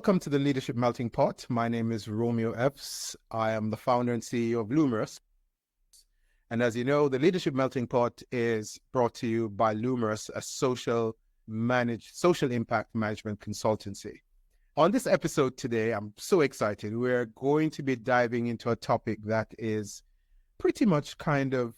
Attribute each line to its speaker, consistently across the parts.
Speaker 1: Welcome to the Leadership Melting Pot. My name is Romeo Epps. I am the founder and CEO of Lumerous. And as you know, the Leadership Melting Pot is brought to you by Lumerous, a social impact management consultancy. On this episode today, I'm so excited. We're going to be diving into a topic that is pretty much kind of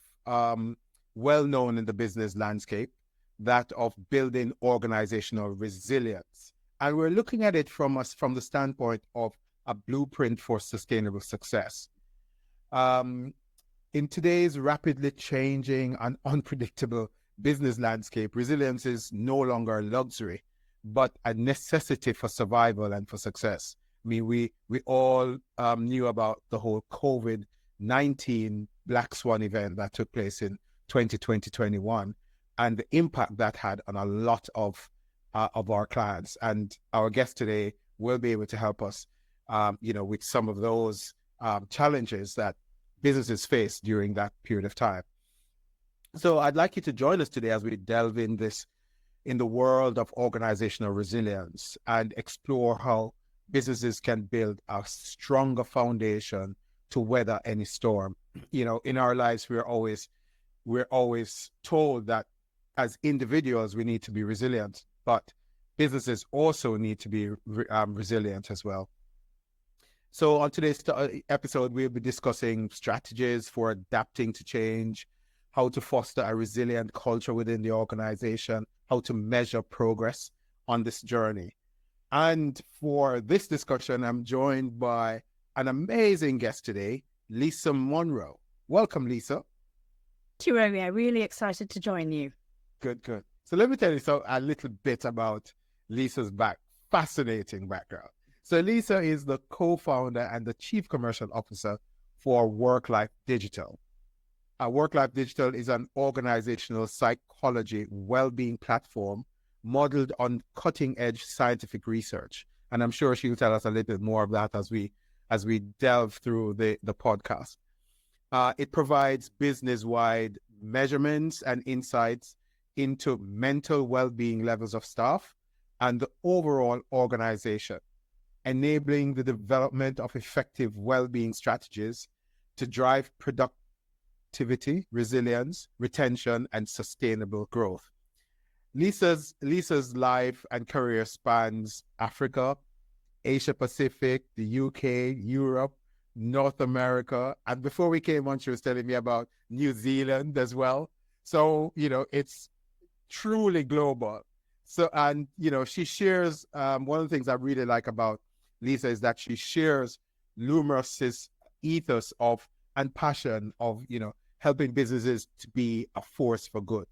Speaker 1: well known in the business landscape, that of building organizational resilience. And we're looking at it from the standpoint of a blueprint for sustainable success. In today's rapidly changing and unpredictable business landscape, resilience is no longer a luxury, but a necessity for survival and for success. I mean, we all knew about the whole COVID-19 Black Swan event that took place in 2020-21 and the impact that had on a lot of our clients. And our guest today will be able to help us, with some of those challenges that businesses face during that period of time. So I'd like you to join us today as we delve in the world of organizational resilience and explore how businesses can build a stronger foundation to weather any storm. You know, in our lives, we're always told that as individuals, we need to be resilient, but businesses also need to be resilient as well. So on today's episode, we'll be discussing strategies for adapting to change, how to foster a resilient culture within the organization, how to measure progress on this journey. And for this discussion, I'm joined by an amazing guest today, Lisa Munro. Welcome, Lisa.
Speaker 2: Thank you, Romeo. Really excited to join you.
Speaker 1: Good. So let me tell you a little bit about Lisa's fascinating background. So Lisa is the co-founder and the chief commercial officer for WorkLife Digital. WorkLife Digital is an organizational psychology well-being platform modeled on cutting-edge scientific research. And I'm sure she'll tell us a little bit more of that as we delve through the podcast. It provides business-wide measurements and insights into mental well-being levels of staff and the overall organization, enabling the development of effective well-being strategies to drive productivity, resilience, retention, and sustainable growth. Lisa's life and career spans Africa, Asia Pacific, the UK, Europe, North America, and before we came on, she was telling me about New Zealand as well. So, it's truly global. So, and, she shares, one of the things I really like about Lisa is that she shares Lumerous's ethos of and passion of, helping businesses to be a force for good.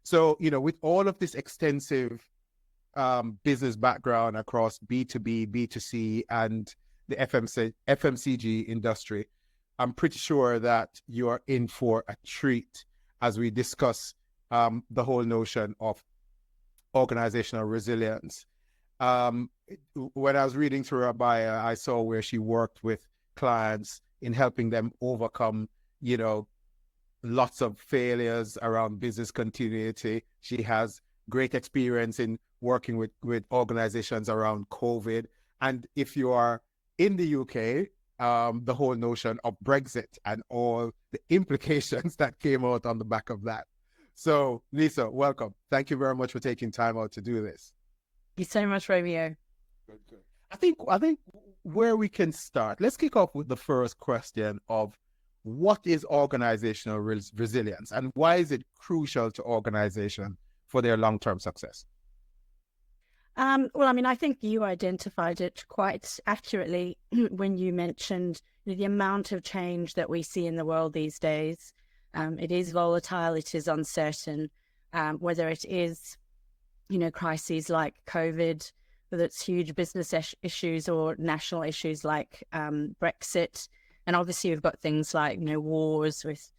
Speaker 1: So, with all of this extensive business background across B2B, B2C, and the FMCG industry, I'm pretty sure that you are in for a treat as we discuss the whole notion of organizational resilience. When I was reading through her bio, I saw where she worked with clients in helping them overcome, lots of failures around business continuity. She has great experience in working with organizations around COVID. And if you are in the UK, the whole notion of Brexit and all the implications that came out on the back of that. So, Lisa, welcome. Thank you very much for taking time out to do this.
Speaker 2: Thank you so much, Romeo.
Speaker 1: Good. I think where we can start, let's kick off with the first question of what is organizational resilience and why is it crucial to organization for their long-term success?
Speaker 2: I think you identified it quite accurately when you mentioned the amount of change that we see in the world these days. It is volatile, it is uncertain, whether it is, crises like COVID, whether it's huge business issues or national issues like Brexit. And obviously we've got things like, wars with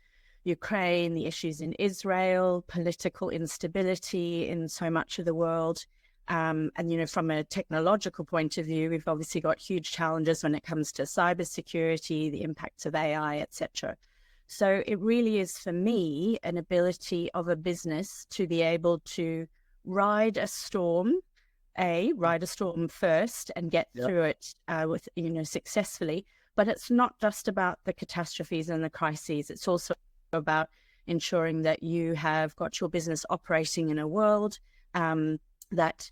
Speaker 2: Ukraine, the issues in Israel, political instability in so much of the world. And, from a technological point of view, we've obviously got huge challenges when it comes to cybersecurity, the impacts of AI, etc. So it really is, for me, an ability of a business to be able to ride a storm ride a storm first and get through it with successfully. But it's not just about the catastrophes and the crises. It's also about ensuring that you have got your business operating in a world that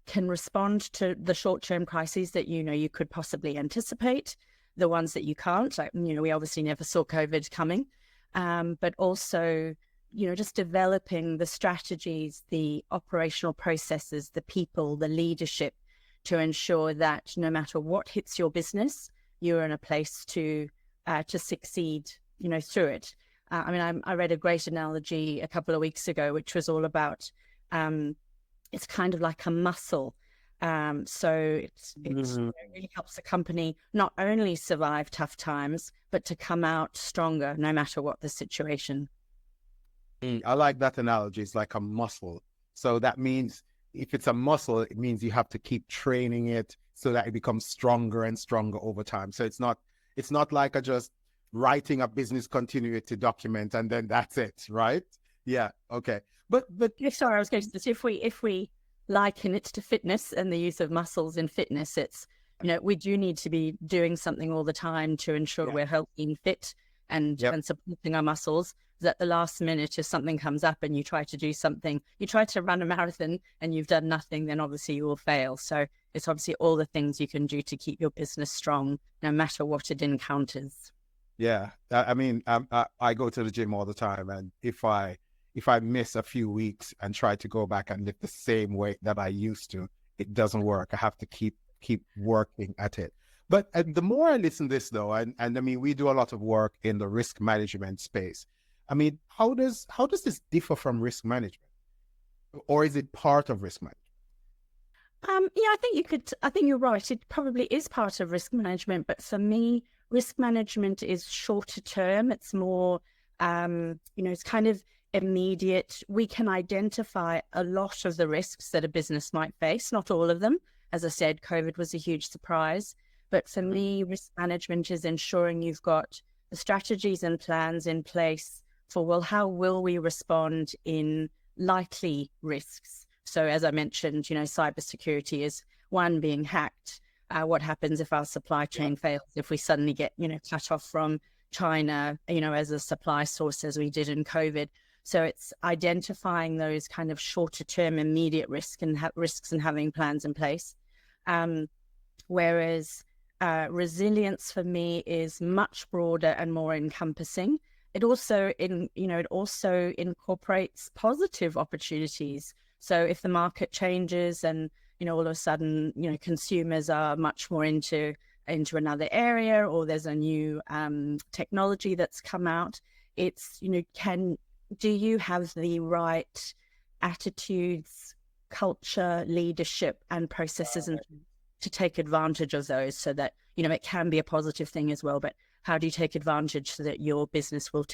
Speaker 2: can respond to the short-term crises that you could possibly anticipate, the ones that you can't. Like, we obviously never saw COVID coming, but also, just developing the strategies, the operational processes, the people, the leadership to ensure that no matter what hits your business, you're in a place to succeed, through it. I read a great analogy a couple of weeks ago, which was all about it's kind of like a muscle. So it really helps a company not only survive tough times, but to come out stronger no matter what the situation.
Speaker 1: I like that analogy. It's like a muscle. So that means if it's a muscle, it means you have to keep training it so that it becomes stronger and stronger over time. So it's not like just writing a business continuity document and then that's it, right? Yeah. Okay. But
Speaker 2: sorry, I was going to say, if we liken it to fitness and the use of muscles in fitness, it's we do need to be doing something all the time to ensure we're healthy and fit and supporting our muscles. At the last minute, if something comes up and you try to do something, you try to run a marathon and you've done nothing, then obviously you will fail. So it's obviously all the things you can do to keep your business strong, no matter what it encounters.
Speaker 1: Yeah, I go to the gym all the time, and if I miss a few weeks and try to go back and lift the same weight that I used to, it doesn't work. I have to keep working at it. But the more I listen to this, though, and we do a lot of work in the risk management space. How does this differ from risk management, or is it part of risk management?
Speaker 2: I think you're right. It probably is part of risk management, but for me, risk management is shorter term. It's more, it's kind of immediate. We can identify a lot of the risks that a business might face, not all of them. As I said, COVID was a huge surprise. But for me, risk management is ensuring you've got the strategies and plans in place for, well, how will we respond in likely risks? So as I mentioned, cybersecurity is one, being hacked. What happens if our supply chain fails, if we suddenly get, cut off from China, as a supply source, as we did in COVID. So it's identifying those kind of shorter term, immediate risks and having plans in place. Whereas resilience for me is much broader and more encompassing. It also incorporates positive opportunities. So if the market changes and all of a sudden consumers are much more into another area, or there's a new technology that's come out, it's do you have the right attitudes, culture, leadership, and processes to take advantage of those, so that it can be a positive thing as well. But how do you take advantage so that your business will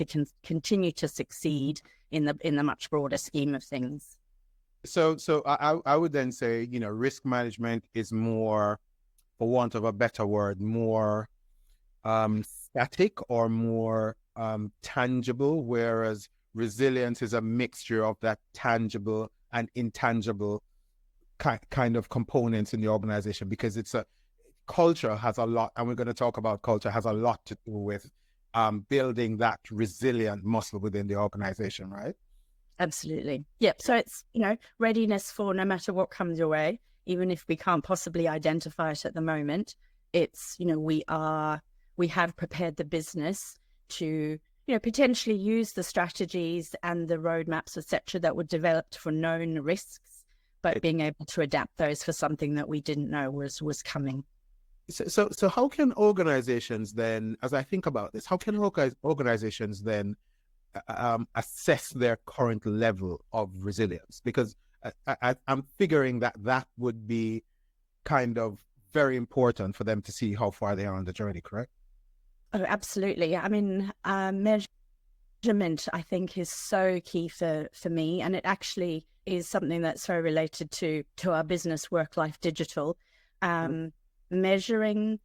Speaker 2: continue to succeed in the much broader scheme of things?
Speaker 1: So I would then say, risk management is more, for want of a better word, more static or more tangible, whereas resilience is a mixture of that tangible and intangible kind of components in the organization, because culture has a lot, and we're going to talk about culture, has a lot to do with building that resilient muscle within the organization, right?
Speaker 2: Absolutely. Yep. So it's, readiness for no matter what comes your way, even if we can't possibly identify it at the moment. It's, we have prepared the business to, potentially use the strategies and the roadmaps, etc., that were developed for known risks, but being able to adapt those for something that we didn't know was coming.
Speaker 1: So how can organizations then, as I think about this, how can organizations then assess their current level of resilience? Because I'm figuring that would be kind of very important for them to see how far they are on the journey, correct?
Speaker 2: Oh, absolutely. Measurement, I think, is so key for me, and it actually is something that's very related to our business, Work-Life Digital. Measuring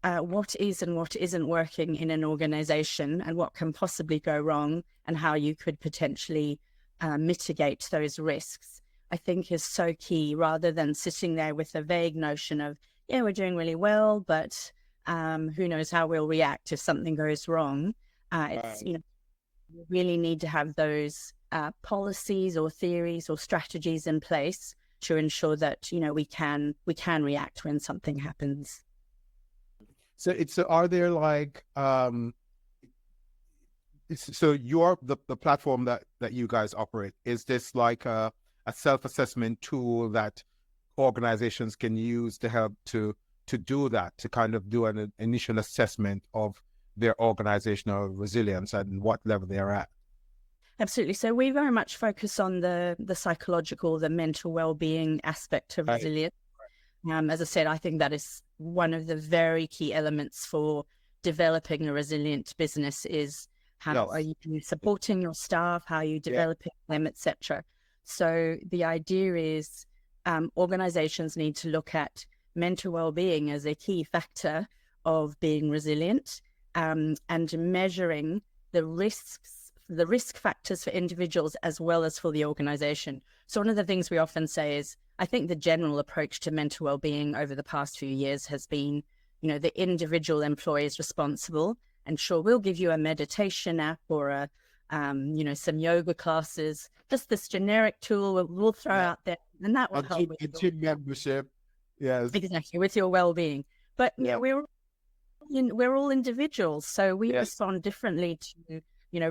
Speaker 2: what is and what isn't working in an organization, and what can possibly go wrong, and how you could potentially mitigate those risks. I think is so key, rather than sitting there with a vague notion of, yeah, we're doing really well, but who knows how we'll react if something goes wrong. It's, you really need to have those policies or theories or strategies in place to ensure that we can react when something happens.
Speaker 1: So are there like so the platform that you guys operate, is this like a self-assessment tool that organizations can use to help to do that, to kind of do an initial assessment of their organizational resilience and what level they're at?
Speaker 2: Absolutely. So we very much focus on the psychological, the mental well-being aspect of resilience. As I said, I think that is one of the very key elements for developing a resilient business, is how are you supporting your staff, how are you developing them, etc. So the idea is organizations need to look at mental well-being as a key factor of being resilient, and measuring the risk factors for individuals as well as for the organization. So one of the things we often say is, I think the general approach to mental well-being over the past few years has been, the individual employee is responsible, and sure, we'll give you a meditation app or some yoga classes, just this generic tool we'll throw out there, and that will help with
Speaker 1: gym membership. Yes,
Speaker 2: exactly, with your well-being. But we're all individuals, so we respond differently to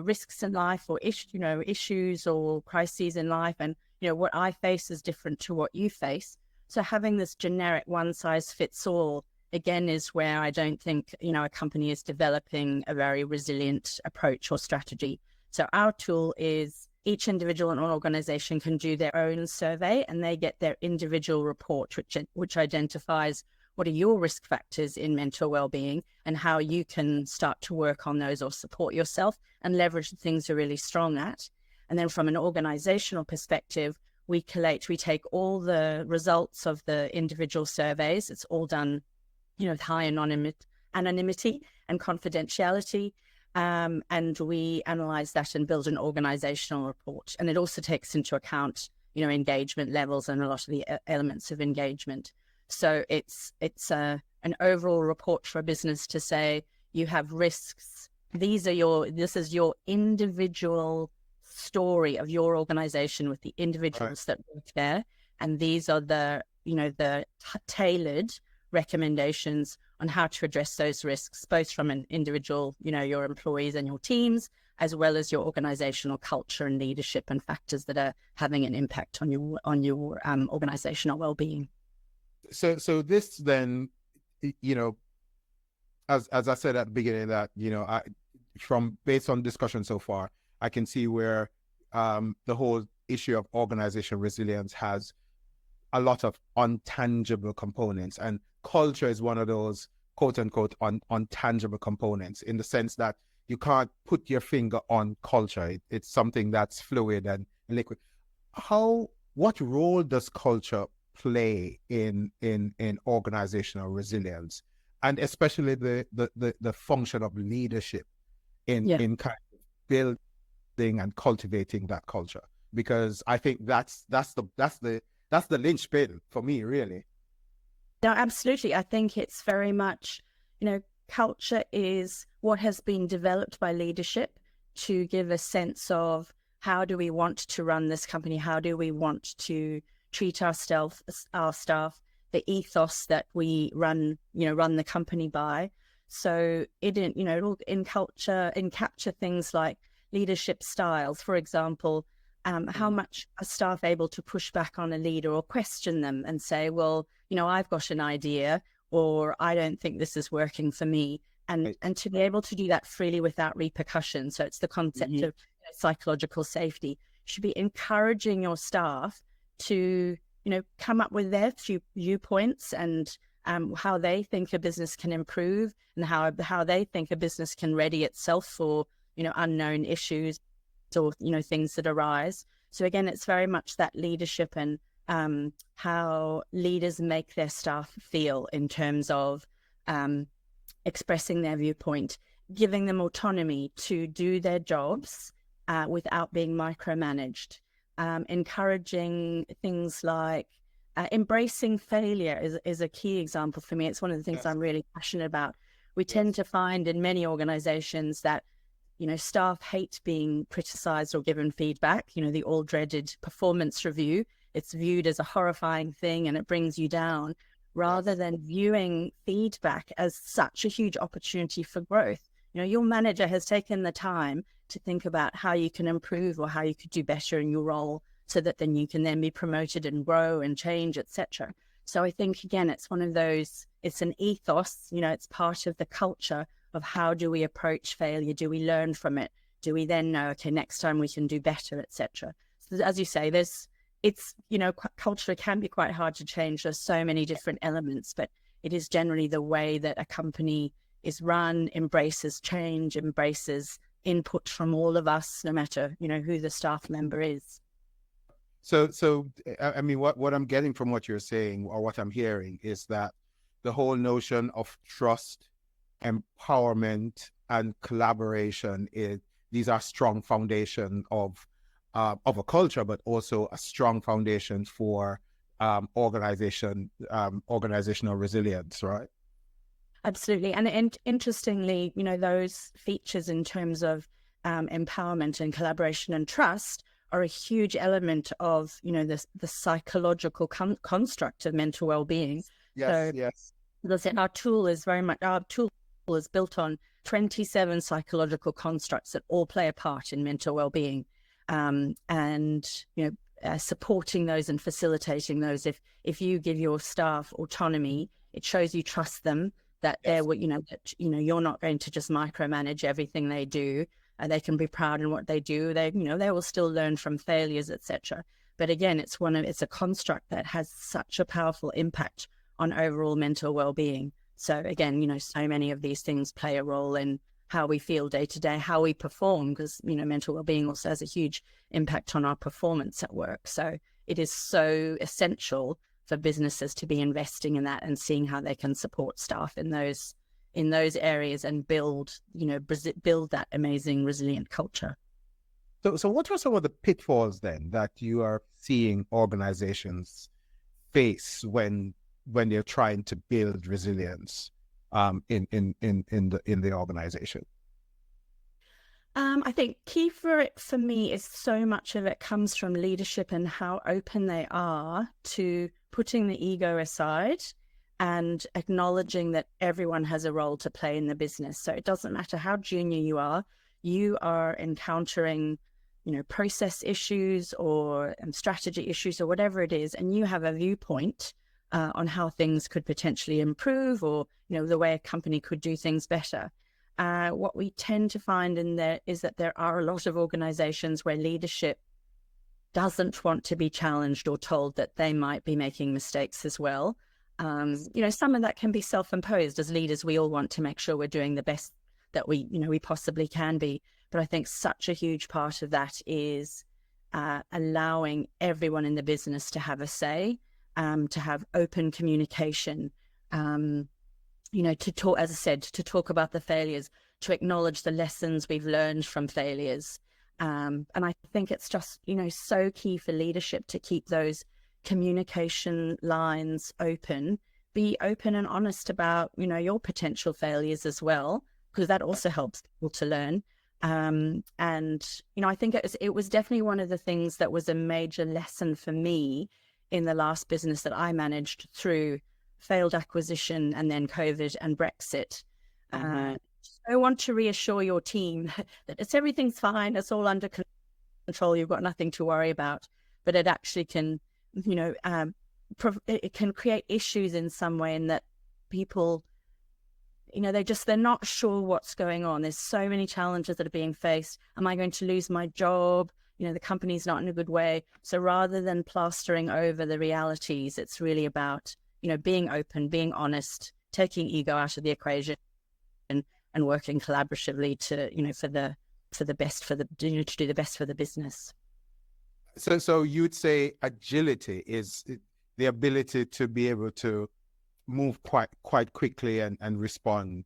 Speaker 2: risks in life, or issues or crises in life, and what I face is different to what you face. So having this generic one size fits all, again, is where I don't think a company is developing a very resilient approach or strategy. So our tool is, each individual and organization can do their own survey, and they get their individual report, which identifies what are your risk factors in mental well-being and how you can start to work on those or support yourself and leverage the things you're really strong at. And then from an organizational perspective, we take all the results of the individual surveys. It's all done, with high anonymity and confidentiality. And we analyze that and build an organizational report. And it also takes into account, engagement levels and a lot of the elements of engagement. So it's an overall report for a business to say, you have risks. This is your individual story of your organization with the individuals that work there. And these are the tailored recommendations on how to address those risks, both from an individual, your employees and your teams, as well as your organizational culture and leadership and factors that are having an impact on your organizational well-being.
Speaker 1: So this then, as I said at the beginning, that based on discussion so far, I can see where the whole issue of organizational resilience has a lot of untangible components, and culture is one of those quote unquote untangible components, in the sense that you can't put your finger on culture. It's something that's fluid and liquid. What role does culture play in organizational resilience, and especially the function of leadership in kind of building and cultivating that culture? Because I think that's the linchpin for me, really.
Speaker 2: No, absolutely. I think it's very much, culture is what has been developed by leadership to give a sense of, how do we want to run this company? How do we want to treat our staff, the ethos that we run the company by? So it'll capture things like leadership styles, for example. How much are staff able to push back on a leader or question them and say, well, I've got an idea, or I don't think this is working for me. And to be able to do that freely without repercussion. So it's the concept of psychological safety. You should be encouraging your staff to, come up with their viewpoints and how they think a business can improve, and how they think a business can ready itself for, unknown issues or things that arise. So again, it's very much that leadership and how leaders make their staff feel in terms of expressing their viewpoint, giving them autonomy to do their jobs without being micromanaged. encouraging things like embracing failure is a key example for me. It's one of the things I'm really passionate about. We tend to find in many organizations that, staff hate being criticized or given feedback. The all dreaded performance review. It's viewed as a horrifying thing and it brings you down, rather than viewing feedback as such a huge opportunity for growth. Your manager has taken the time to think about how you can improve or how you could do better in your role, so that then you can then be promoted and grow and change, etc. So I think, again, it's one of those, it's an ethos, it's part of the culture of how do we approach failure? Do we learn from it? Do we then know, okay, next time we can do better, etc. So as you say, culture can be quite hard to change. There's so many different elements, but it is generally the way that a company is run, embraces change, embraces input from all of us, no matter, who the staff member is.
Speaker 1: So I mean, what I'm getting from what you're saying, or what I'm hearing, is that the whole notion of trust, empowerment, and collaboration these are strong foundation of a culture, but also a strong foundation for organizational resilience, right?
Speaker 2: Absolutely. And interestingly, those features in terms of empowerment and collaboration and trust are a huge element of, the psychological construct of mental well-being.
Speaker 1: Yes.
Speaker 2: As I said, our tool is built on 27 psychological constructs that all play a part in mental well-being, and supporting those and facilitating those. If you give your staff autonomy, it shows you trust them, that you're not going to just micromanage everything they do. They can be proud in what they do. They will still learn from failures, etc. But again, it's a construct that has such a powerful impact on overall mental well-being. So again, so many of these things play a role in how we feel day to day, how we perform, because, mental well-being also has a huge impact on our performance at work. So it is so essential for businesses to be investing in that and seeing how they can support staff in those areas and build that amazing resilient culture.
Speaker 1: So what are some of the pitfalls then that you are seeing organizations face when they're trying to build resilience in the organization?
Speaker 2: I think key for me is so much of it comes from leadership and how open they are to putting the ego aside and acknowledging that everyone has a role to play in the business. So it doesn't matter how junior you are encountering, process issues or strategy issues or whatever it is, and you have a viewpoint on how things could potentially improve, or, the way a company could do things better. What we tend to find in there is that there are a lot of organizations where leadership doesn't want to be challenged or told that they might be making mistakes as well. Some of that can be self-imposed. As leaders, we all want to make sure we're doing the best that we possibly can be. But I think such a huge part of that is allowing everyone in the business to have a say, to have open communication, to talk, as I said, to talk about the failures, to acknowledge the lessons we've learned from failures. And I think it's just, so key for leadership to keep those communication lines open, be open and honest about, your potential failures as well, because that also helps people to learn. And, I think it was definitely one of the things that was a major lesson for me in the last business that I managed through failed acquisition and then COVID and Brexit. I want to reassure your team that everything's fine, it's all under control, you've got nothing to worry about, but it actually can, it can create issues in some way, in that people, they're not sure what's going on. There's so many challenges that are being faced. Am I going to lose my job? The company's not in a good way. So rather than plastering over the realities, it's really about, being open, being honest, taking ego out of the equation, and working collaboratively to, to do the best for the business.
Speaker 1: So you'd say agility is the ability to be able to move quite quickly and respond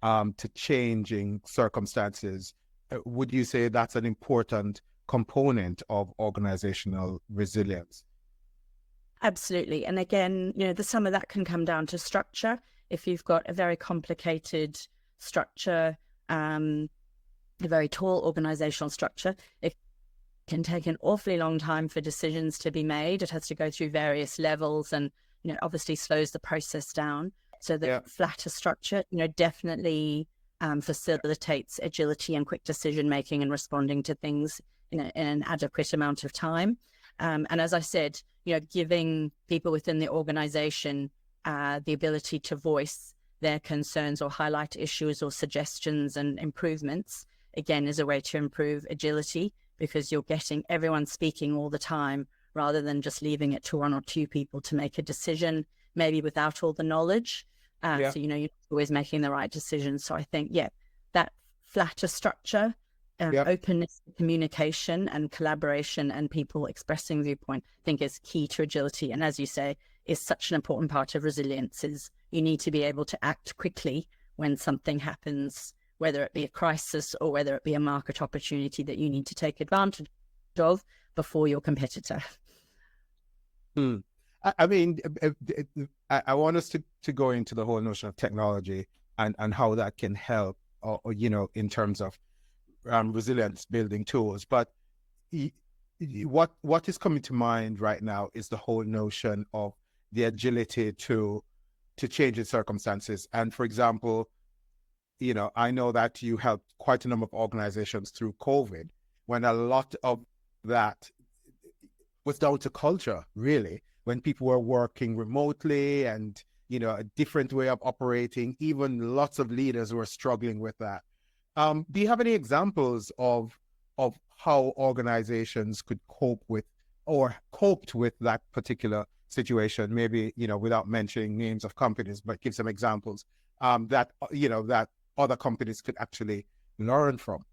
Speaker 1: to changing circumstances. Would you say that's an important component of organizational resilience.
Speaker 2: Absolutely. And again, some of that can come down to structure. If you've got a very complicated structure, a very tall organizational structure, it can take an awfully long time for decisions to be made. It has to go through various levels and, obviously slows the process down. So the flatter structure, definitely facilitates agility and quick decision making and responding to things in an adequate amount of time. And as I said, giving people within the organization the ability to voice their concerns or highlight issues or suggestions and improvements, again, is a way to improve agility, because you're getting everyone speaking all the time rather than just leaving it to one or two people to make a decision, maybe without all the knowledge. So, you're always making the right decision. So I think, that flatter structure, openness, communication and collaboration and people expressing viewpoint, I think is key to agility. And as you say, is such an important part of resilience. Is you need to be able to act quickly when something happens, whether it be a crisis or whether it be a market opportunity that you need to take advantage of before your competitor.
Speaker 1: I mean, I want us to go into the whole notion of technology and how that can help, or in terms of resilience building tools. But what is coming to mind right now is the whole notion of the agility to change in circumstances. And for example, I know that you helped quite a number of organizations through COVID, when a lot of that was down to culture, really, when people were working remotely and, a different way of operating. Even lots of leaders were struggling with that. Do you have any examples of how organizations could cope with or coped with that particular situation? Maybe, without mentioning names of companies, but give some examples that other companies could actually learn from.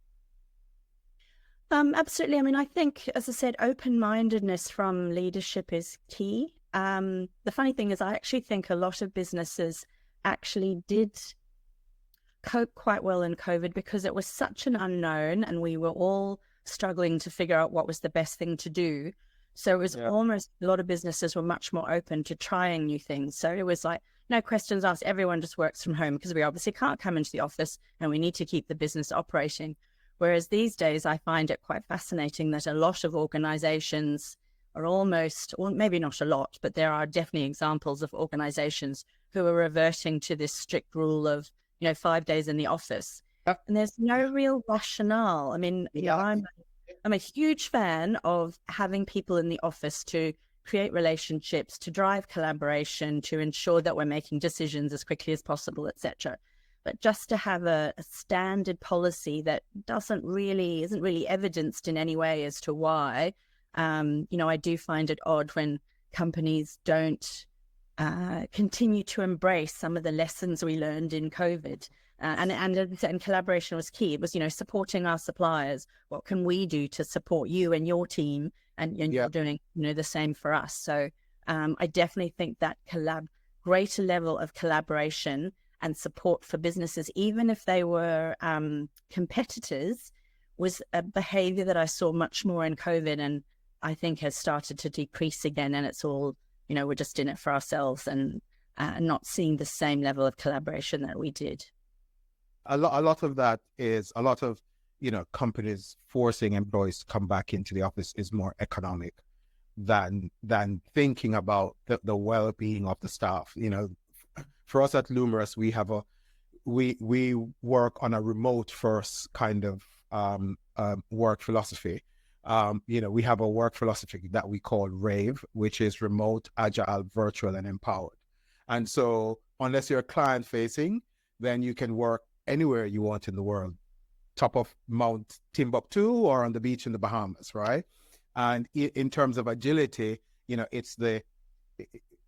Speaker 2: Absolutely. I mean, I think, as I said, open-mindedness from leadership is key. The funny thing is, I actually think a lot of businesses actually did cope quite well in COVID, because it was such an unknown and we were all struggling to figure out what was the best thing to do. So it was almost, a lot of businesses were much more open to trying new things. So it was like, no questions asked, everyone just works from home, because we obviously can't come into the office and we need to keep the business operating. Whereas these days, I find it quite fascinating that a lot of organizations are almost, or maybe not a lot, but there are definitely examples of organizations who are reverting to this strict rule of, 5 days in the office. And there's no real rationale. I mean, I'm a huge fan of having people in the office to create relationships, to drive collaboration, to ensure that we're making decisions as quickly as possible, etc. But just to have a standard policy that isn't really evidenced in any way as to why, I do find it odd when companies don't continue to embrace some of the lessons we learned in COVID. And collaboration was key. It was, supporting our suppliers. What can we do to support you and your team? And you're doing, the same for us. So I definitely think that greater level of collaboration and support for businesses, even if they were competitors, was a behavior that I saw much more in COVID, and I think has started to decrease again. And it's all, we're just in it for ourselves and not seeing the same level of collaboration that we did.
Speaker 1: A lot of that is a lot of, companies forcing employees to come back into the office is more economic than thinking about the well-being of the staff. For us at Lumerus, we work on a remote first kind of work philosophy. We have a work philosophy that we call RAVE, which is remote, agile, virtual, and empowered. And so unless you're client facing, then you can work anywhere you want in the world, top of Mount Timbuktu or on the beach in the Bahamas, right? And in terms of agility, it's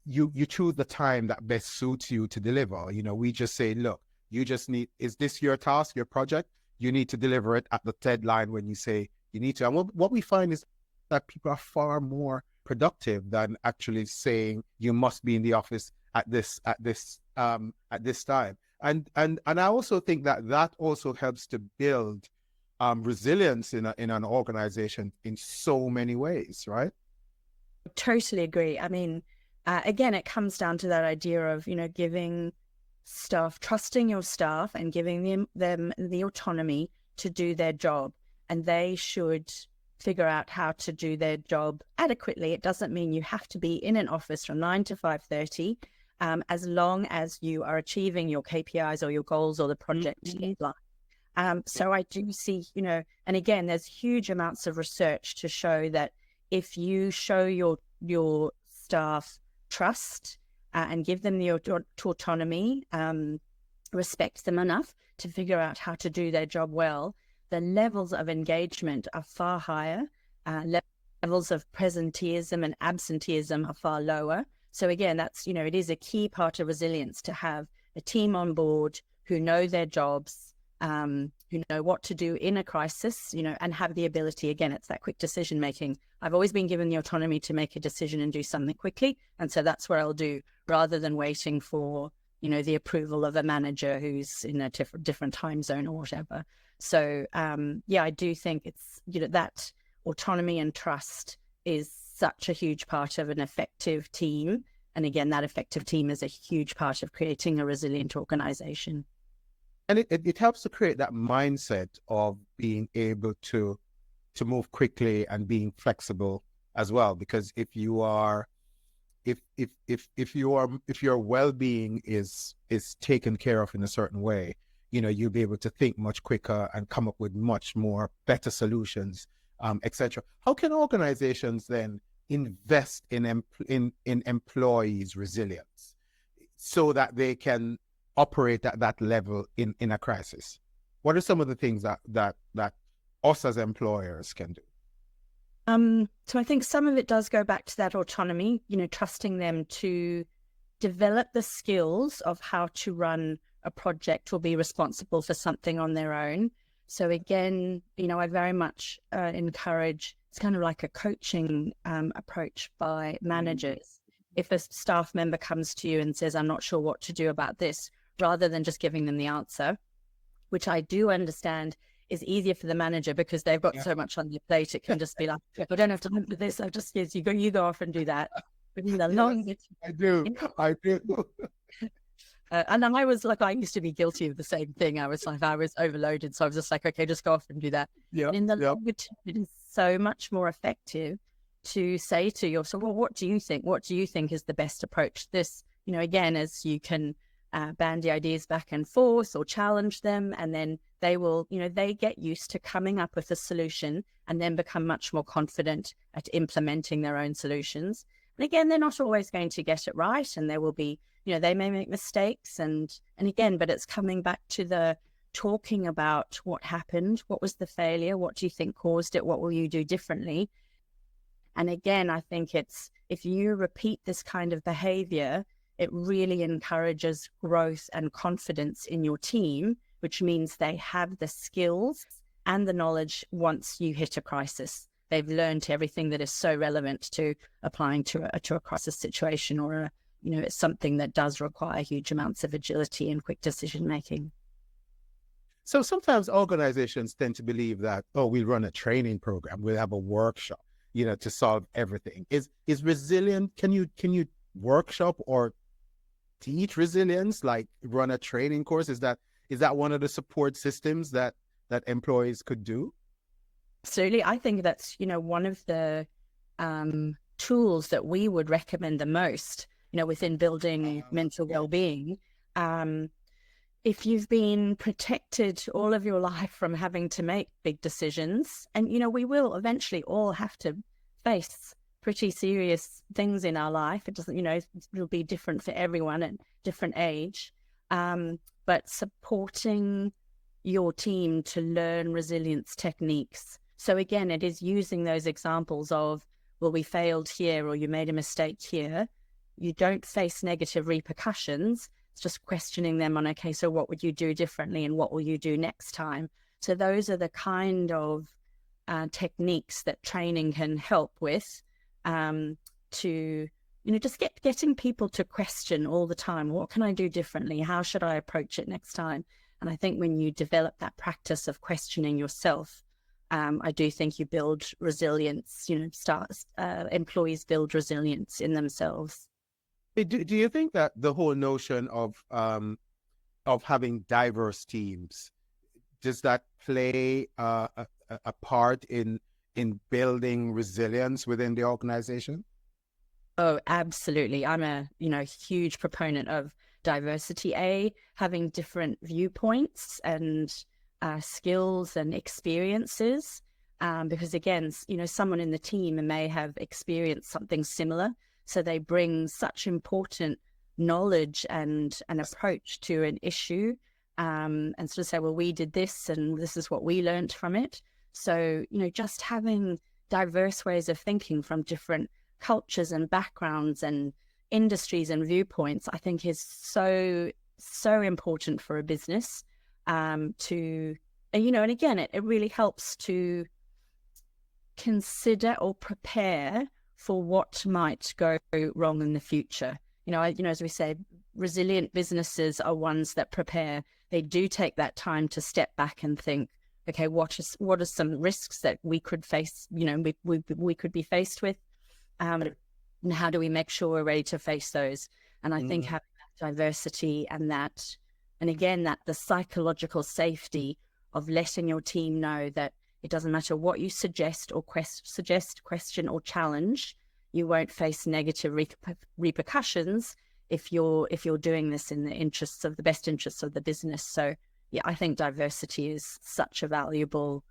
Speaker 1: you choose the time that best suits you to deliver. We just say, look, is this your task, your project? You need to deliver it at the deadline when you say you need to. And what we find is that people are far more productive than actually saying you must be in the office at this time. And I also think that also helps to build resilience in an organization in so many ways, right?
Speaker 2: Totally agree. I mean, again, it comes down to that idea of, giving staff, trusting your staff and giving them the autonomy to do their job. And they should figure out how to do their job adequately. It doesn't mean you have to be in an office from 9 to 5:30, as long as you are achieving your KPIs or your goals or the project deadline. So I do see, and again, there's huge amounts of research to show that if you show your staff trust and give them the autonomy, respect them enough to figure out how to do their job well, the levels of engagement are far higher. Levels of presenteeism and absenteeism are far lower. So again, that's, it is a key part of resilience to have a team on board who know their jobs, who know what to do in a crisis, and have the ability, again, it's that quick decision making. I've always been given the autonomy to make a decision and do something quickly. And so that's what I'll do, rather than waiting for, the approval of a manager who's in a different time zone or whatever. So, I do think it's, that autonomy and trust is such a huge part of an effective team. And again, that effective team is a huge part of creating a resilient organization.
Speaker 1: And it helps to create that mindset of being able to move quickly and being flexible as well. Because if your well-being is taken care of in a certain way, you'll be able to think much quicker and come up with much more better solutions, etc. How can organizations then invest in employees' resilience so that they can operate at that level in a crisis? What are some of the things that us as employers can do?
Speaker 2: So I think some of it does go back to that autonomy, trusting them to develop the skills of how to run a project or be responsible for something on their own. So again, I very much encourage, it's kind of like a coaching approach by managers. If a staff member comes to you and says, I'm not sure what to do about this, rather than just giving them the answer, which I do understand is easier for the manager because they've got so much on their plate. It can just be like, I don't have time for this. I just, yes, you go off and do that. But in the long,
Speaker 1: I do.
Speaker 2: And I was like, I used to be guilty of the same thing. I was overloaded. So I was just like, okay, just go off and do that.
Speaker 1: Yeah.
Speaker 2: And in the longer term, it is so much more effective to say to yourself, well, what do you think? What do you think is the best approach? This, again, as you can bandy ideas back and forth or challenge them, and then they will, they get used to coming up with a solution and then become much more confident at implementing their own solutions. And again, they're not always going to get it right, and there will be, they may make mistakes, and again, but it's coming back to the talking about what happened, what was the failure, what do you think caused it, what will you do differently? And again, I think it's, if you repeat this kind of behavior, it really encourages growth and confidence in your team, which means they have the skills and the knowledge once you hit a crisis. They've learned everything that is so relevant to applying to a crisis situation, or it's something that does require huge amounts of agility and quick decision making.
Speaker 1: So sometimes organizations tend to believe that, we'll run a training program, we'll have a workshop, to solve everything. Is resilient? Can you workshop or teach resilience, like run a training course? Is that one of the support systems that employees could do?
Speaker 2: Absolutely. I think that's, one of the tools that we would recommend the most, within building mental well-being. If you've been protected all of your life from having to make big decisions, and, we will eventually all have to face pretty serious things in our life. It doesn't, it'll be different for everyone at different age. But supporting your team to learn resilience techniques. So again, it is using those examples of, well, we failed here, or you made a mistake here. You don't face negative repercussions. It's just questioning them on, okay, so what would you do differently, and what will you do next time? So those are the kind of techniques that training can help with, to, just getting people to question all the time. What can I do differently? How should I approach it next time? And I think when you develop that practice of questioning yourself, I do think you build resilience, employees build resilience in themselves.
Speaker 1: Do you think that the whole notion of having diverse teams, does that play a part in building resilience within the organization?
Speaker 2: Oh, absolutely. I'm a, huge proponent of diversity, having different viewpoints and skills and experiences. Because again, someone in the team may have experienced something similar. So they bring such important knowledge and an approach to an issue. And sort of say, well, we did this and this is what we learned from it. So, just having diverse ways of thinking from different cultures and backgrounds and industries and viewpoints, I think is so important for a business and again, it really helps to consider or prepare for what might go wrong in the future. As we say, resilient businesses are ones that prepare. They do take that time to step back and think, okay, what are some risks that we could face, we could be faced with, and how do we make sure we're ready to face those? And I think having that diversity and again, that the psychological safety of letting your team know that it doesn't matter what you suggest or question or challenge, you won't face negative repercussions if you're doing this in the best interests of the business. So yeah, I think diversity is such a valuable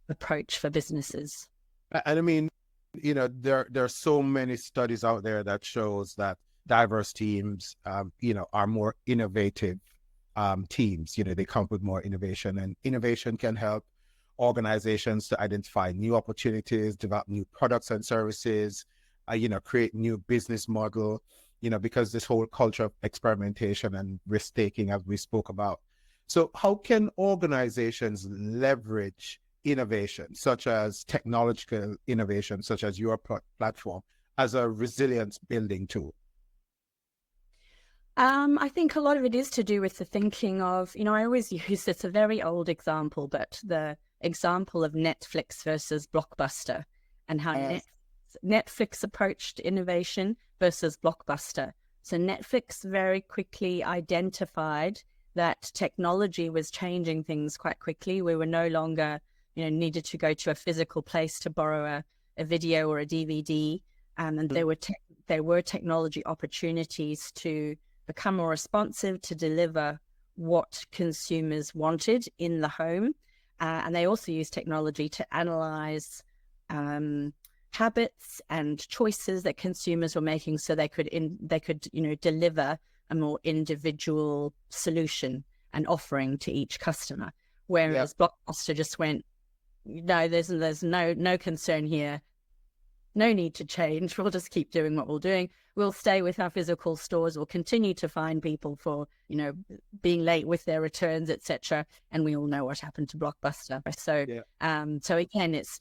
Speaker 2: approach for businesses.
Speaker 1: And I mean, there are so many studies out there that shows that diverse teams, are more innovative teams. They come up with more innovation, and innovation can help organizations to identify new opportunities, develop new products and services, create new business model, because this whole culture of experimentation and risk taking, as we spoke about. So how can organizations leverage innovation, such as technological innovation, such as your platform, as a resilience building tool?
Speaker 2: I think a lot of it is to do with the thinking of, I always use, it's a very old example, but the example of Netflix versus Blockbuster and how Netflix approached innovation versus Blockbuster. So Netflix very quickly identified that technology was changing things quite quickly. We were no longer, needed to go to a physical place to borrow a video or a DVD. And there were technology opportunities to become more responsive, to deliver what consumers wanted in the home. And they also use technology to analyze habits and choices that consumers were making, so they could deliver a more individual solution and offering to each customer. Whereas Blockbuster just went, no, there's no concern here. No need to change. We'll just keep doing what we're doing. We'll stay with our physical stores. We'll continue to fine people for, being late with their returns, etc. And we all know what happened to Blockbuster. So again, it's,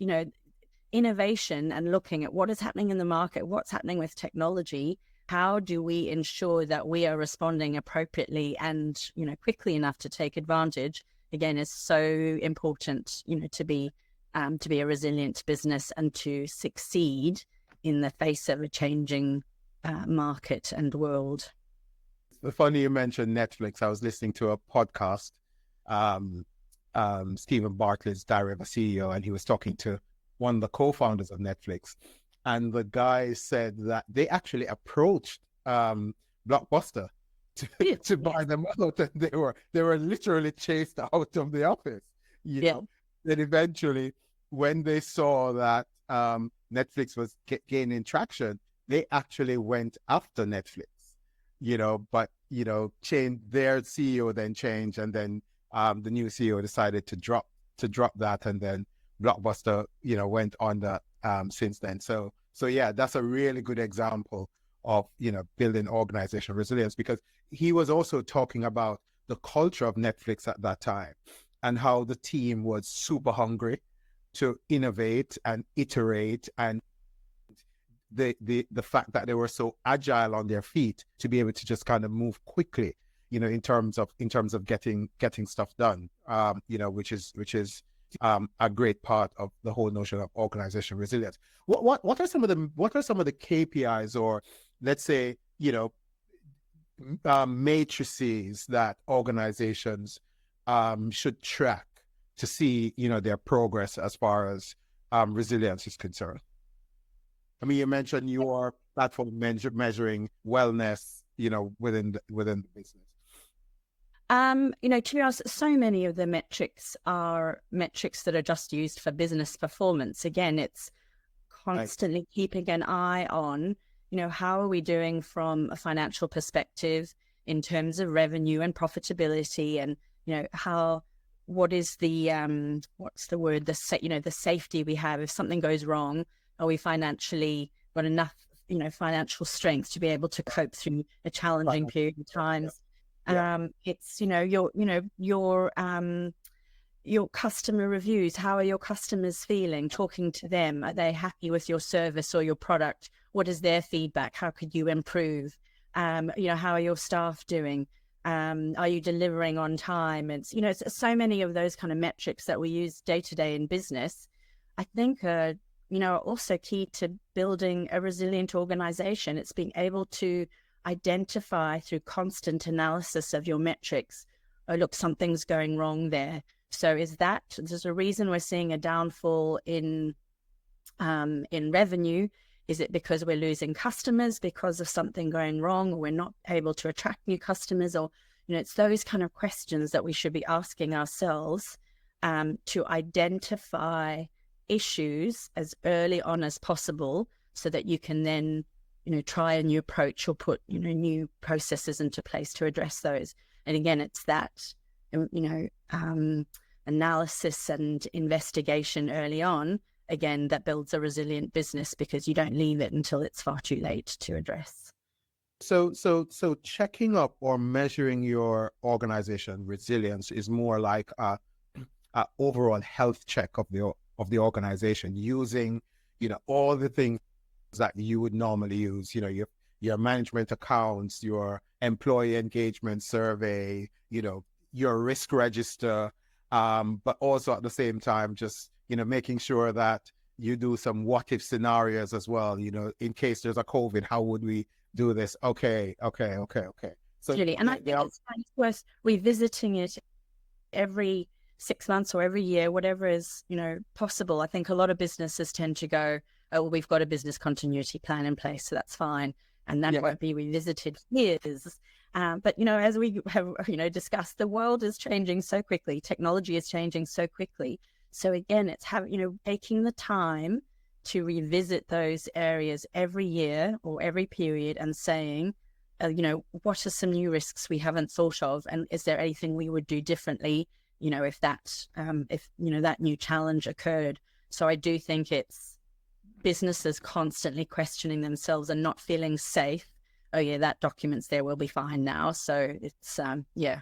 Speaker 2: innovation and looking at what is happening in the market, what's happening with technology. How do we ensure that we are responding appropriately and, quickly enough to take advantage? Again, is so important, to be a resilient business and to succeed in the face of a changing market and world.
Speaker 1: It's funny you mentioned Netflix. I was listening to a podcast, Stephen Bartlett's Diary of a CEO, and he was talking to one of the co-founders of Netflix. And the guy said that they actually approached Blockbuster to buy them out, and they were literally chased out of the office. Then eventually, when they saw that Netflix was gaining traction, they actually went after Netflix. But changed. Their CEO then changed, and then the new CEO decided to drop that, and then Blockbuster went on that since then. So yeah, that's a really good example of building organizational resilience, because he was also talking about the culture of Netflix at that time and how the team was super hungry to innovate and iterate, and the fact that they were so agile on their feet to be able to just kind of move quickly. in terms of getting stuff done, which is a great part of the whole notion of organizational resilience. What are some of the KPIs, or let's say, matrices that organizations should track to see, their progress as far as resilience is concerned? I mean, you mentioned your platform measuring wellness, within the business.
Speaker 2: To be honest, so many of the metrics are metrics that are just used for business performance. Again, it's constantly keeping an eye on, how are we doing from a financial perspective in terms of revenue and profitability, and, what is the, the safety we have if something goes wrong. Are we financially got enough, financial strength to be able to cope through a challenging period of times? It's, your customer reviews. How are your customers feeling? Talking to them. Are they happy with your service or your product? What is their feedback? How could you improve? How are your staff doing? Are you delivering on time? It's, it's so many of those kind of metrics that we use day to day in business, I think are also key to building a resilient organization. It's being able to identify through constant analysis of your metrics, oh, look, something's going wrong there. So there's a reason we're seeing a downfall in revenue. Is it because we're losing customers because of something going wrong, or we're not able to attract new customers? Or, it's those kind of questions that we should be asking ourselves to identify issues as early on as possible, so that you can then, try a new approach or put, new processes into place to address those. And again, it's that, analysis and investigation early on, again, that builds a resilient business, because you don't leave it until it's far too late to address.
Speaker 1: So checking up or measuring your organization resilience is more like a overall health check of the organization, using, all the things that you would normally use, your management accounts, your employee engagement survey, your risk register, but also at the same time, just, making sure that you do some what if scenarios as well, in case there's a COVID, how would we do this? Okay. So
Speaker 2: really, and I think it's worth revisiting it every 6 months or every year, whatever is, possible. I think a lot of businesses tend to go, oh, well, we've got a business continuity plan in place, so that's fine. And that won't be revisited for years. But, as we have, discussed, the world is changing so quickly. Technology is changing so quickly. So again, it's taking the time to revisit those areas every year or every period, and saying, what are some new risks we haven't thought of? And is there anything we would do differently, if that new challenge occurred? So I do think it's businesses constantly questioning themselves and not feeling safe. Oh yeah, that document's there, we'll be fine now. So it's yeah.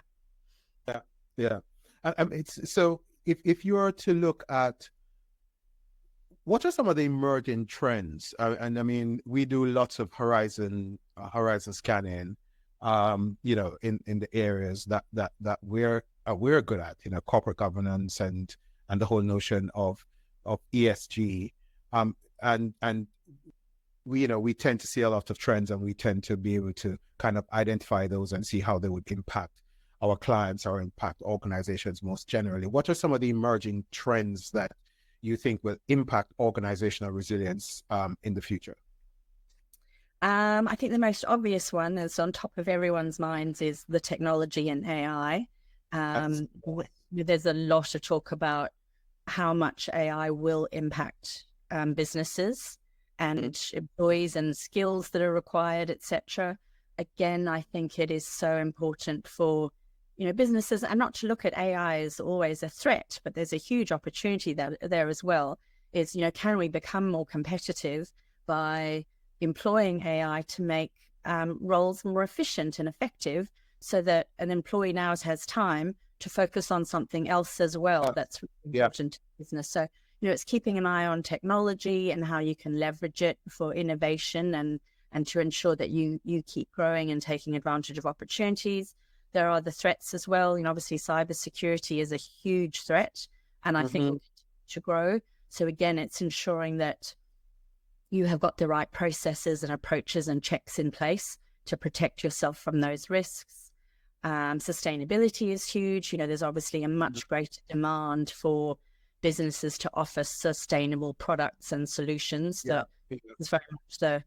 Speaker 1: It's so if you are to look at what are some of the emerging trends, and I mean, we do lots of horizon scanning, in the areas that we're good at, corporate governance and the whole notion of ESG, and we tend to see a lot of trends, and we tend to be able to kind of identify those and see how they would impact our clients or impact organizations most generally. What are some of the emerging trends that you think will impact organizational resilience in the future?
Speaker 2: I think the most obvious one that's on top of everyone's minds is the technology and AI. There's a lot of talk about how much AI will impact businesses and employees and skills that are required, etc. Again, I think it is so important for businesses, and not to look at AI as always a threat, but there's a huge opportunity there as well. Is can we become more competitive by employing AI to make roles more efficient and effective, so that an employee now has time to focus on something else as well that's really important to business. So it's keeping an eye on technology and how you can leverage it for innovation and to ensure that you keep growing and taking advantage of opportunities. there are the threats as well. Obviously cybersecurity is a huge threat, and I think will continue to grow. So again, it's ensuring that you have got the right processes and approaches and checks in place to protect yourself from those risks. Sustainability is huge. There's obviously a much greater demand for businesses to offer sustainable products and solutions. That is very much the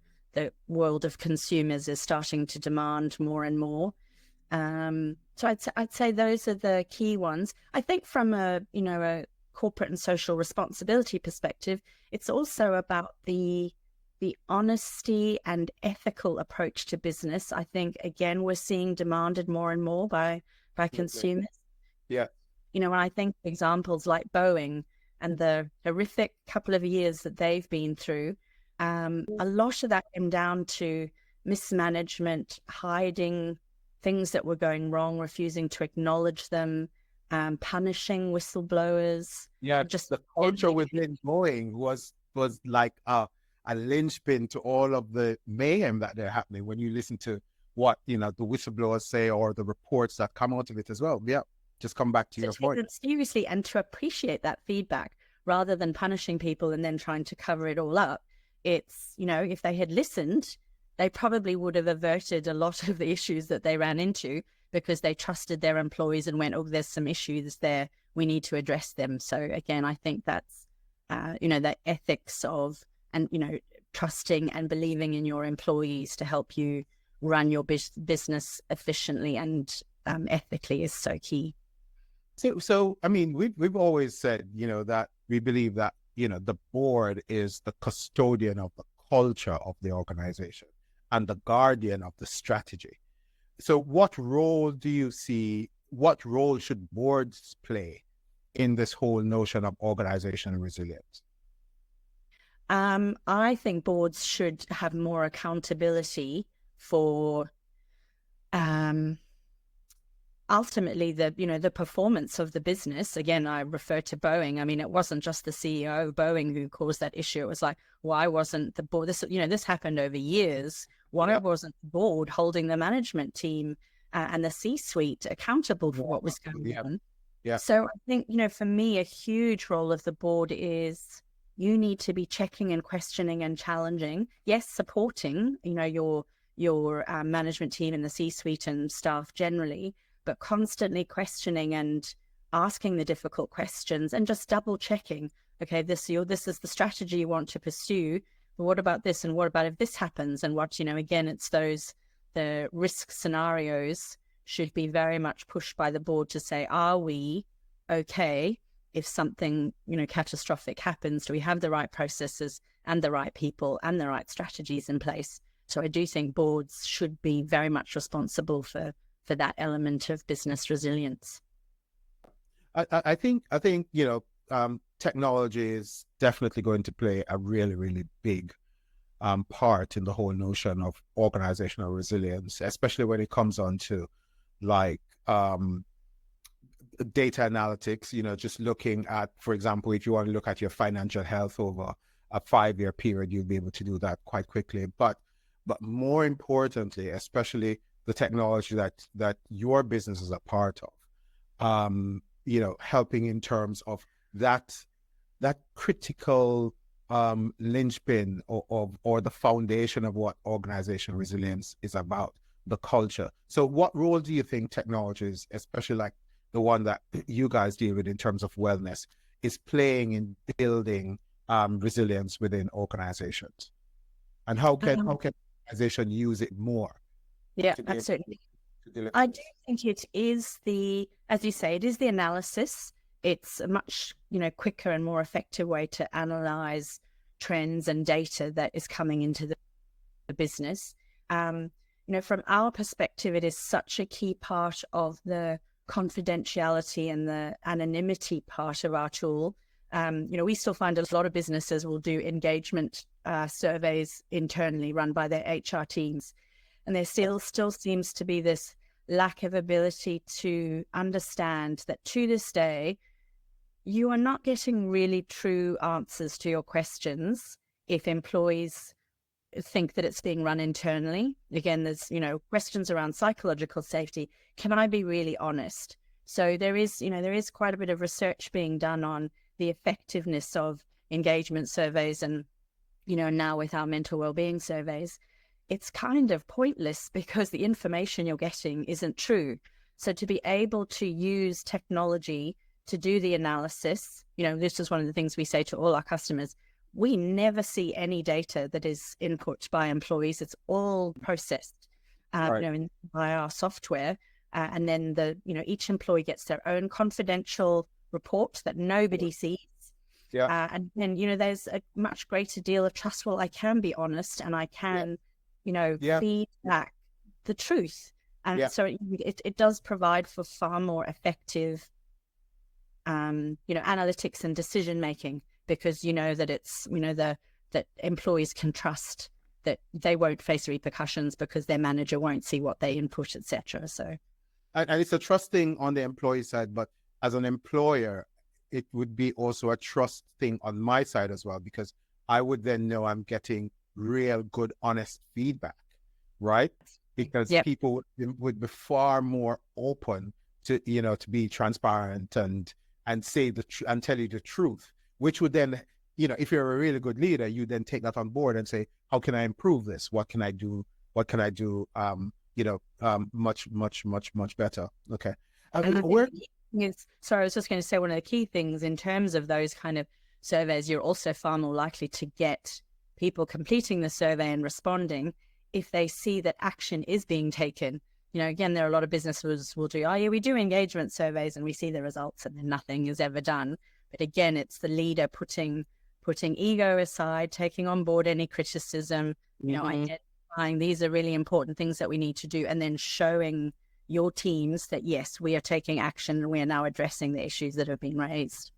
Speaker 2: world of consumers is starting to demand more and more. So I'd say those are the key ones. I think from a corporate and social responsibility perspective, it's also about the honesty and ethical approach to business. I think, again, we're seeing demanded more and more by consumers.
Speaker 1: Yeah.
Speaker 2: When I think examples like Boeing and the horrific couple of years that they've been through, a lot of that came down to mismanagement, hiding things that were going wrong, refusing to acknowledge them, punishing whistleblowers.
Speaker 1: Yeah,
Speaker 2: just
Speaker 1: the culture within Boeing was like a linchpin to all of the mayhem that they're happening when you listen to what the whistleblowers say or the reports that come out of it as well. Yeah, just come back to your point.
Speaker 2: Take it seriously and to appreciate that feedback rather than punishing people and then trying to cover it all up. It's, if they had listened, they probably would have averted a lot of the issues that they ran into, because they trusted their employees and went, oh, there's some issues there, we need to address them. So again, I think that's, the ethics of, and, trusting and believing in your employees to help you run your business efficiently and ethically is so key.
Speaker 1: So I mean, we've always said, that we believe that, the board is the custodian of the culture of the organization and the guardian of the strategy. So what role should boards play in this whole notion of organizational resilience?
Speaker 2: I think boards should have more accountability for ultimately the performance of the business. Again, I refer to Boeing. I mean, it wasn't just the CEO of Boeing who caused that issue. It was like, why wasn't the board, this happened over years. Why wasn't the board holding the management team and the C-suite accountable for what was going on?
Speaker 1: Yeah.
Speaker 2: So I think, for me, a huge role of the board is you need to be checking and questioning and challenging. Yes, supporting, your management team and the C-suite and staff generally, but constantly questioning and asking the difficult questions and just double checking. Okay, this is the strategy you want to pursue. But what about this? And what about if this happens? And what, again, it's the risk scenarios should be very much pushed by the board to say, are we okay if something, catastrophic happens? Do we have the right processes and the right people and the right strategies in place? So I do think boards should be very much responsible for that element of business resilience.
Speaker 1: I think technology is definitely going to play a really, really big part in the whole notion of organizational resilience, especially when it comes on to like data analytics, just looking at, for example, if you want to look at your financial health over a 5-year period, you'll be able to do that quite quickly. But more importantly, especially the technology that your business is a part of, helping in terms of that critical linchpin or the foundation of what organizational resilience is about, the culture. So what role do you think technologies, especially like the one that you guys deal with in terms of wellness, is playing in building resilience within organizations? And how can organization use it more?
Speaker 2: Yeah, absolutely. I do think it is as you say, it is the analysis. It's a much, quicker and more effective way to analyze trends and data that is coming into the business. From our perspective, it is such a key part of the confidentiality and the anonymity part of our tool. We still find a lot of businesses will do engagement surveys internally run by their HR teams. And there still seems to be this lack of ability to understand that to this day, you are not getting really true answers to your questions if employees think that it's being run internally. Again, there's, questions around psychological safety. Can I be really honest? So there is quite a bit of research being done on the effectiveness of engagement surveys, and, now with our mental well-being surveys, it's kind of pointless because the information you're getting isn't true. So to be able to use technology to do the analysis, this is one of the things we say to all our customers. We never see any data that is input by employees. It's all processed,
Speaker 1: Right.
Speaker 2: by our software. And then each employee gets their own confidential report that nobody sees.
Speaker 1: Yeah.
Speaker 2: And then, there's a much greater deal of trust. Well, I can be honest and I can,
Speaker 1: Yeah.
Speaker 2: feed back the truth. And
Speaker 1: Yeah.
Speaker 2: so it does provide for far more effective, analytics and decision making, because that it's, that employees can trust that they won't face repercussions because their manager won't see what they input, etc. So,
Speaker 1: And it's a trust thing on the employee side, but as an employer, it would be also a trust thing on my side as well, because I would then know I'm getting real good, honest feedback, right? Because
Speaker 2: yep.
Speaker 1: people would be far more open to, to be transparent and say and tell you the truth, which would then, if you're a really good leader, you then take that on board and say, how can I improve this? What can I do? What can I do? Much, much, much, much better. Okay.
Speaker 2: And I
Speaker 1: Where?
Speaker 2: think sorry, I was just going to say, one of the key things in terms of those kind of surveys, you're also far more likely to get people completing the survey and responding if they see that action is being taken. Again, there are a lot of businesses will do, we do engagement surveys and we see the results and then nothing is ever done. But again, it's the leader putting ego aside, taking on board any criticism, identifying these are really important things that we need to do, and then showing your teams that yes, we are taking action and we are now addressing the issues that have been raised.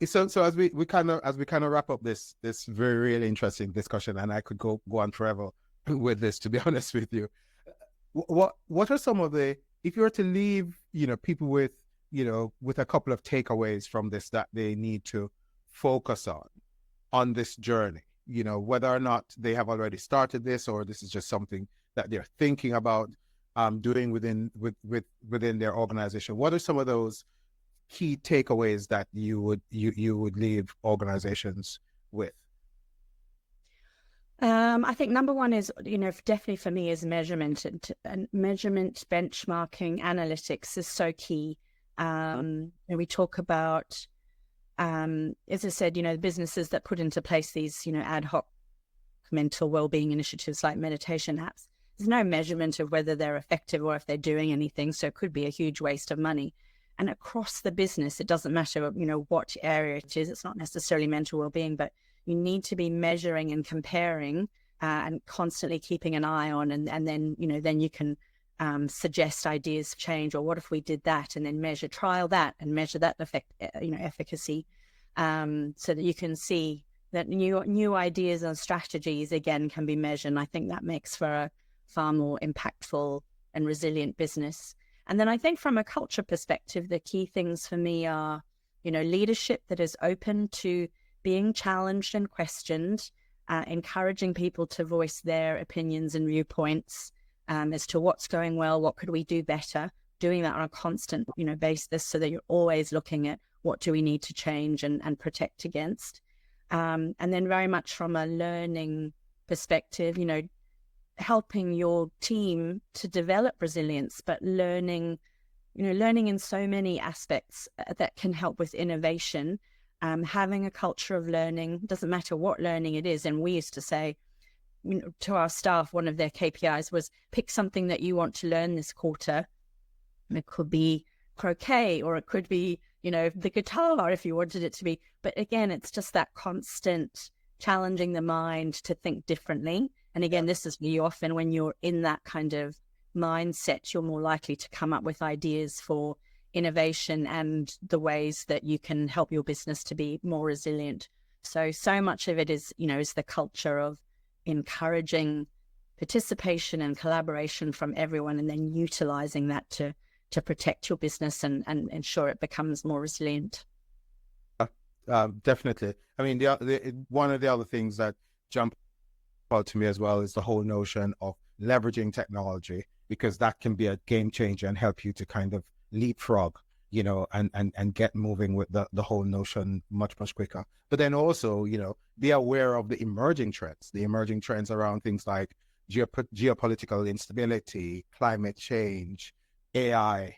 Speaker 1: So as we kind of wrap up this very really interesting discussion, and I could go on forever with this, to be honest with you. What are some of the, if you were to leave people with with a couple of takeaways from this that they need to focus on this journey, whether or not they have already started this or this is just something that they're thinking about doing within their organization, what are some of those key takeaways that you would leave organizations with?
Speaker 2: I think number one is, definitely for me, is measurement, and measurement, benchmarking, analytics is so key. And we talk about, as I said, the businesses that put into place these, ad hoc mental well-being initiatives like meditation apps. There's no measurement of whether they're effective or if they're doing anything. So it could be a huge waste of money. And across the business, it doesn't matter, what area it is. It's not necessarily mental well-being, but you need to be measuring and comparing and constantly keeping an eye on, and then, then you can suggest ideas for change, or what if we did that, and then trial that and measure that efficacy, so that you can see that new ideas and strategies, again, can be measured. And I think that makes for a far more impactful and resilient business. And then I think from a culture perspective, the key things for me are, leadership that is open to being challenged and questioned, encouraging people to voice their opinions and viewpoints as to what's going well, what could we do better, doing that on a constant, basis, so that you're always looking at what do we need to change and protect against. And then very much from a learning perspective, helping your team to develop resilience, but learning in so many aspects that can help with innovation. Having a culture of learning, doesn't matter what learning it is. And we used to say, to our staff, one of their KPIs was pick something that you want to learn this quarter. It could be croquet, or it could be, the guitar if you wanted it to be. But again, it's just that constant challenging the mind to think differently. And again, this is really often when you're in that kind of mindset, you're more likely to come up with ideas for innovation and the ways that you can help your business to be more resilient. So much of it is, is the culture of encouraging participation and collaboration from everyone, and then utilizing that to protect your business and ensure it becomes more resilient.
Speaker 1: Definitely. I mean, one of the other things that jump out to me as well is the whole notion of leveraging technology, because that can be a game changer and help you to kind of leapfrog, and get moving with the whole notion much, much quicker. But then also, be aware of the emerging trends around things like geopolitical instability, climate change, AI,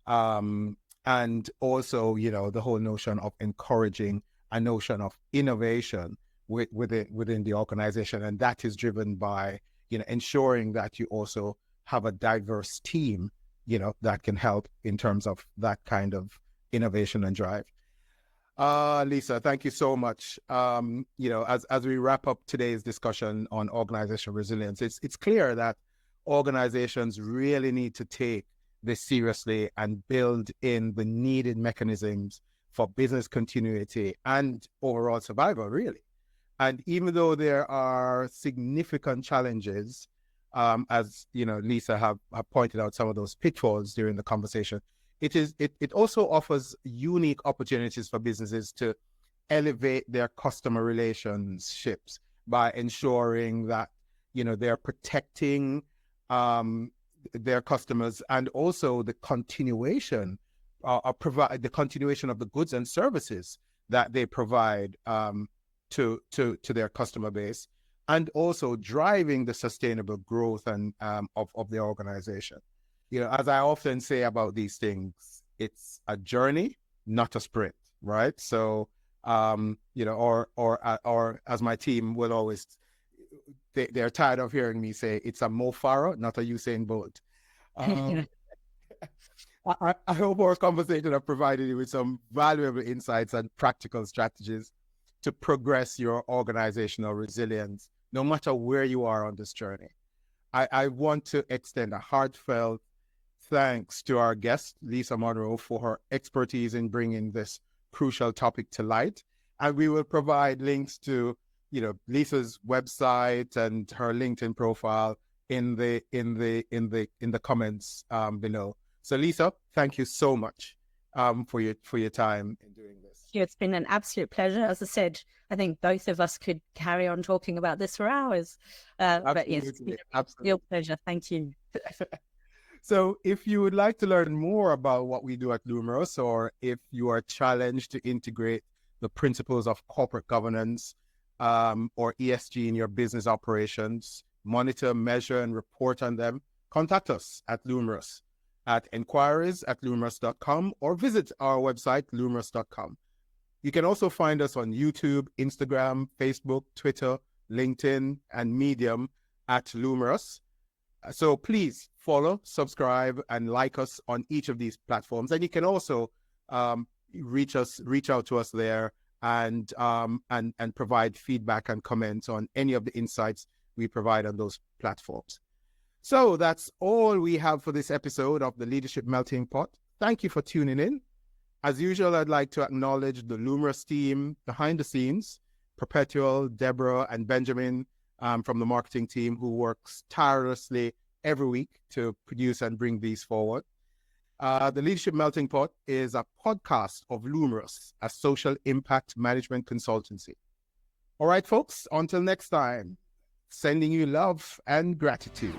Speaker 1: and also, the whole notion of encouraging a notion of innovation within the organization. And that is driven by, ensuring that you also have a diverse team, that can help in terms of that kind of innovation and drive. Lisa, thank you so much. As we wrap up today's discussion on organizational resilience, it's clear that organizations really need to take this seriously and build in the needed mechanisms for business continuity and overall survival, really. And even though there are significant challenges, as Lisa have pointed out some of those pitfalls during the conversation, it also offers unique opportunities for businesses to elevate their customer relationships by ensuring that they're protecting their customers, and also the continuation provide the continuation of the goods and services that they provide to their customer base, and also driving the sustainable growth and of the organization. As I often say about these things, it's a journey, not a sprint, right? So, or as my team will always, they're tired of hearing me say, it's a Mo Farah, not a Usain Bolt. I hope our conversation have provided you with some valuable insights and practical strategies to progress your organizational resilience, no matter where you are on this journey. I want to extend a heartfelt thanks to our guest, Lisa Munro, for her expertise in bringing this crucial topic to light. And we will provide links to, Lisa's website and her LinkedIn profile in the comments below. So, Lisa, thank you so much for your time in doing this.
Speaker 2: It's been an absolute pleasure. As I said, I think both of us could carry on talking about this for hours. But yes, it's been a real pleasure. Thank you.
Speaker 1: So if you would like to learn more about what we do at Lumros, or if you are challenged to integrate the principles of corporate governance or ESG in your business operations, monitor, measure, and report on them, contact us at Lumros at enquiries@lumros.com, or visit our website, lumros.com. You can also find us on YouTube, Instagram, Facebook, Twitter, LinkedIn, and Medium at Lumros. So please follow, subscribe, and like us on each of these platforms. And you can also reach out to us there and provide feedback and comments on any of the insights we provide on those platforms. So that's all we have for this episode of the Leadership Melting Pot. Thank you for tuning in. As usual, I'd like to acknowledge the Lumros team behind the scenes, Perpetual, Deborah, and Benjamin from the marketing team, who works tirelessly every week to produce and bring these forward. The Leadership Melting Pot is a podcast of Lumros, a social impact management consultancy. All right, folks, until next time, sending you love and gratitude.